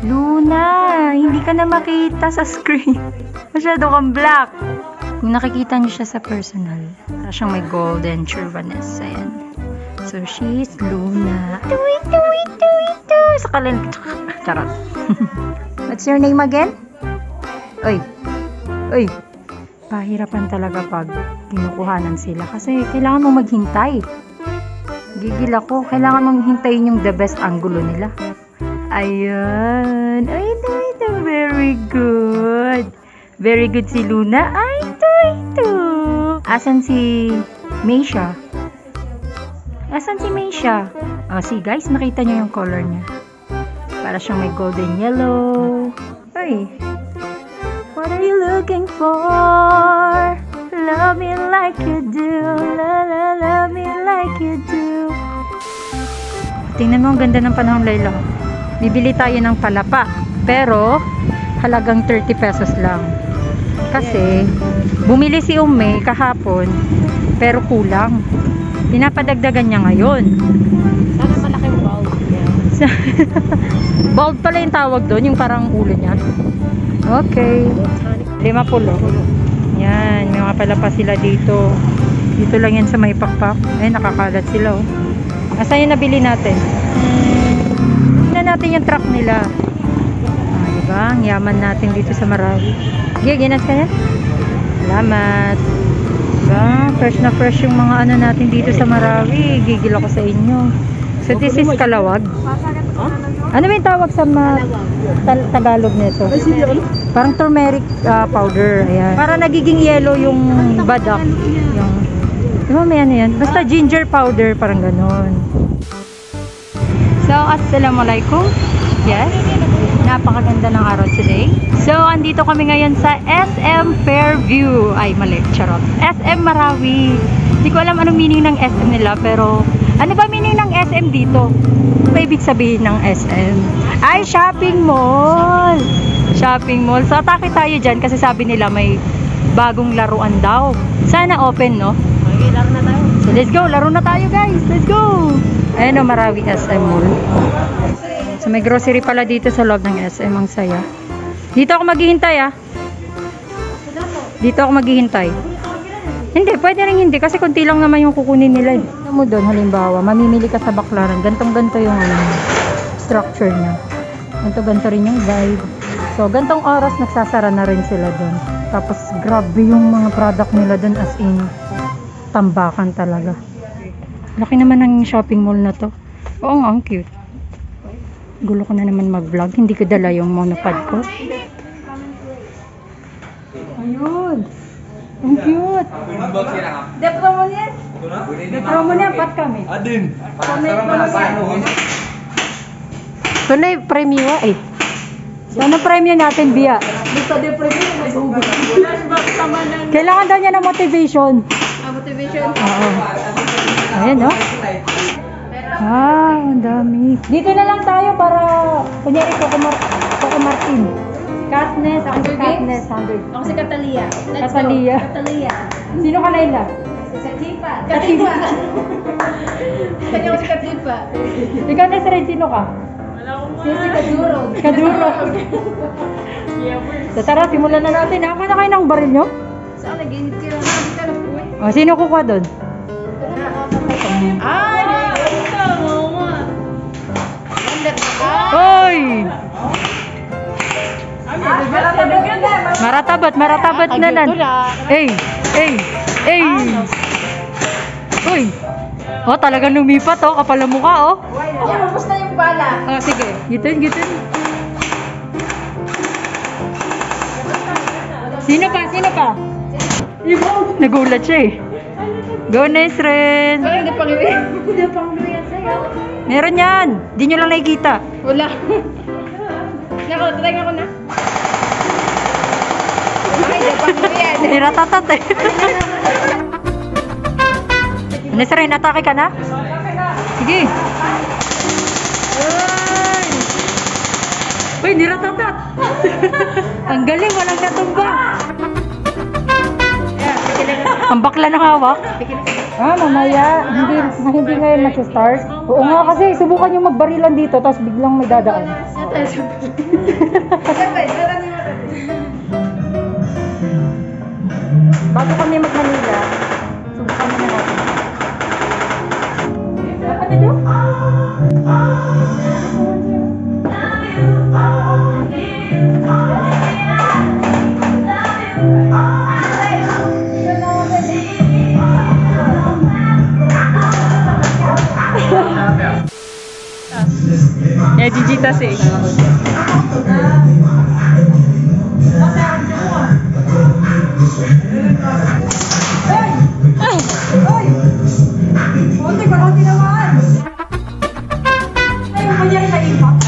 Luna, hindi ka na makita sa screen. Masyado kang black. Kung nakikita niyo siya sa personal, para siyang may golden churbaness. Ayan. So, she's Luna. Sa kalan. Charot. What's your name again? Oy. Oy. Pahirapan talaga pag kinukuhanan sila. Kasi kailangan mong maghintay. Gigil ako. Kailangan mong hintayin yung the best angulo nila. Ayan. Ay, ito. Very good. Very good si Luna. Ay, ito. Asan si Meisha? Asan si Meisha? Oh, see guys, nakita niyo yung color niya. Para siyang may golden yellow. Ay. What are you looking for? Love me like you do. Love me like you do. Tingnan mo, ang ganda ng panahon, Layla. Bibili tayo ng palapa. Pero, halagang 30 pesos lang. Kasi, bumili si Ume kahapon. Pero kulang. Pinapadagdagan niya ngayon. Sana malaking bulb. Bulb pala yung tawag doon, yung parang ulo niya. Okay. 50. Yan, may mga palapa sila dito. Dito lang yan sa may pakpak. Ay, nakakalat sila oh. Asan yung nabili natin? Tingnan natin yung truck nila. Ah, diba? Ang yaman natin dito sa Marawi. Okay, ginas ka yan? Salamat. Diba? Fresh na fresh yung mga ano natin dito sa Marawi. Gigil ako sa inyo. So this is kalawag. Ano ba yung tawag sa Tagalog nito? Parang turmeric powder. Ayan. Para nagiging yellow yung badak. Yung, diba may ano yan? Basta ginger powder. Parang ganon. So, assalamualaikum. Yes. Napakaganda ng araw today. So, andito kami ngayon sa SM Fairview. Ay, mali. Charot. SM Marawi. Hindi ko alam anong meaning ng SM nila. Pero, ano ba meaning ng SM dito? Ano ba ibig sabihin ng SM? Ay, shopping mall. Shopping mall. So, atake tayo dyan kasi sabi nila may bagong laruan daw. Sana open, no? Okay, laro na tayo. So, let's go. Laro na tayo, guys. Let's go. Ayan o, Marawi SM Mall. So, may grocery pala dito sa loob ng SM. Ang saya. Dito ako maghihintay, ah. Dito ako maghihintay. Hindi, pwede rin hindi. Kasi kunti lang naman yung kukunin nila. Ano mo doon, halimbawa, mamimili ka sa baklaran. Gantong-ganto yung structure niya. Ganto-ganto rin yung vibe. So, gantong oras, nagsasara na rin sila doon. Tapos, grabe yung mga product nila doon as in tambakan talaga. Laki naman ng shopping mall na to. Oo nga, ang cute. Gulo ko na naman mag-vlog. Hindi ko dala yung monopod ko. Ayun. Ang cute. Depromo niya. Depromo niya, pat kami. Adin. Ito na yung premium eh. Ano premium natin, Bia? Gusto din premium, mag-ubos. Kailangan daw niya ng motivation. Motivation? Oo. Ayan, no? Ah, ang dami. Dito na lang tayo para, kunyari, Coco Martin. Katniss, ako si Katniss, 100. Ako si Catalia. Let's Catalia. go. Catalia. Sino ka, Layla? Si Katipa. Katipa. Kanya ko si Katipa. Ikaw, Nesrin, sino ka? Si Kaduro. Kaduro. So, tara, simulan na natin. Ako na kayo ng baril nyo? Saan nag-init ka? Hindi ka na po eh. O, sino kukuha doon? Ay! Ito! Mama! Hoy! Maratabat na nan. Ey! Uy! Oh, talagang lumipat oh, kapal ang mukha oh. Tapos na yung bala. Oh, sige. Gitin. Sino pa? Nagulat siya eh. Go, Nesrin! Ay, hindi pang luyan sa'yo. Meron yan! Di nyo lang nakikita. Wala. Try ako na. Ay, hindi pang luyan. Niratatat eh. Nesrin, atake ka na? Sige. Uy, niratatat. Ang galing, walang natumba. Ang bakla ng hawak. Ah, mamaya. Hindi ngayon mag-start. Oo nga kasi, subukan yung magbarilan dito, tapos biglang may dadaan. Bago kami mag-Manila, subukan na natin. Dapat na dyan? Ya, jijitas eh.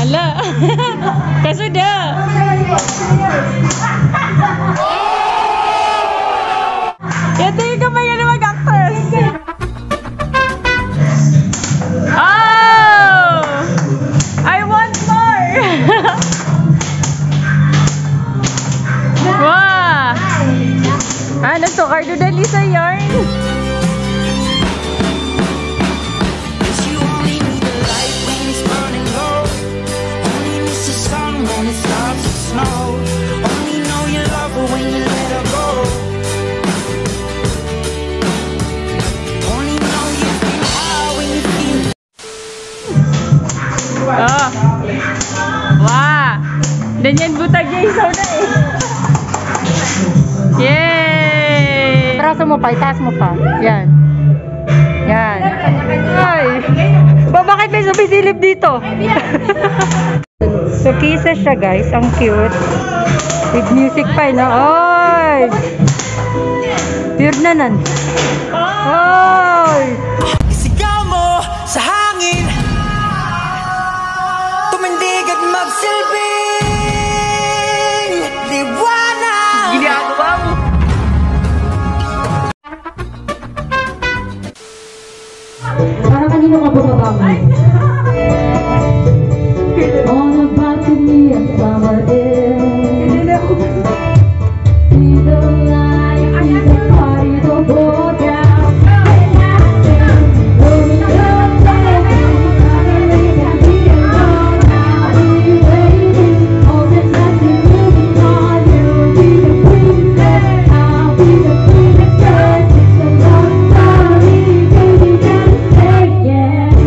Ala. Kasudah. Ya, tingin ka ba yan na mag-actors? Oh! I want more! Wow! Ano to? Cardo dali sa yarn? You only need the light when it's burning low. Only miss the sun when it starts to snow. Only know you love her when you let her go. Only know you feel high when you feel. Oh! Wow! Ganyan butag yung isaw na eh. Yay! Braso mo pa, itaas mo pa. Yan. Yan. Ay! Bakit may sumisilip dito? So, kisses siya guys. Ang cute. With music pa no? Ay! Weird na nan. Ay! Isigaw mo sa hangin. Tumindig at magsilbing liwanag. Ginagawa mo. Para kanino ka bumaba mo? All about to me and summer in. See the light, see the party, the go down. Rolling down, we can be alone. I'll be waiting. All this nothing moving on. You'll be the princess, I'll be the princess. It's a love story, baby, just say yes.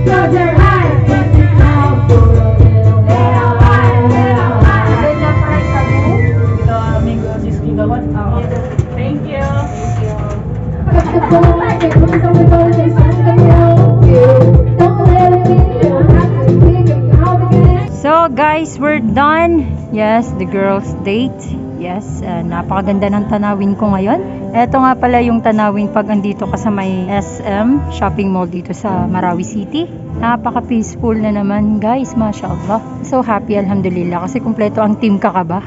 Close your eyes, let it out for a little while. Thank you. So guys, we're done. Yes, the girls' date. Yes, napakaganda ng tanawin ko ngayon. Ito nga pala yung tanawin pag andito ka sa may SM shopping mall dito sa Marawi City. Napaka-peaceful na naman guys, mashallah. So happy, alhamdulillah, kasi kumpleto ang team Kakaba.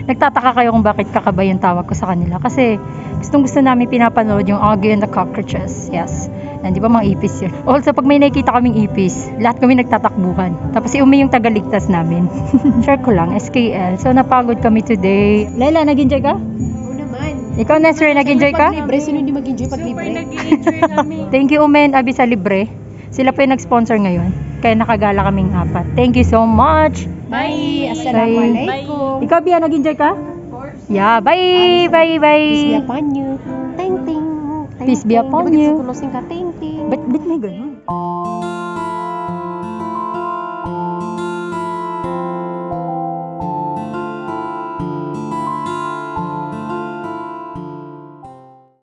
Nagtataka kayo kung bakit Kakaba yung tawag ko sa kanila. Kasi gustong gusto namin pinapanood yung Augie and the Cockroaches. Yes. And di ba mga ipis yun? Also, pag may nakikita kaming ipis, lahat kami nagtatakbuhan. Tapos si Umi yung tagaligtas namin. Share ko lang, SKL. So napagod kami today. Layla, nag-enjoy ka? Oo naman. Ikaw, Nestor, nag-enjoy ka? Libre, sino hindi mag-enjoy pag libre? Thank you, Umen, Abi sa libre. Sila po yung nag-sponsor ngayon. Kaya nakagala kaming apat. Thank you so much. Bye! Assalamualaikum. Ikaw, Bia, nag-enjoy ka? Of course. Yeah, bye! Bye, bye! Peace be upon you. Ting ting. Peace be upon you. Di ba ka? Ting ting. Ba't may ganun?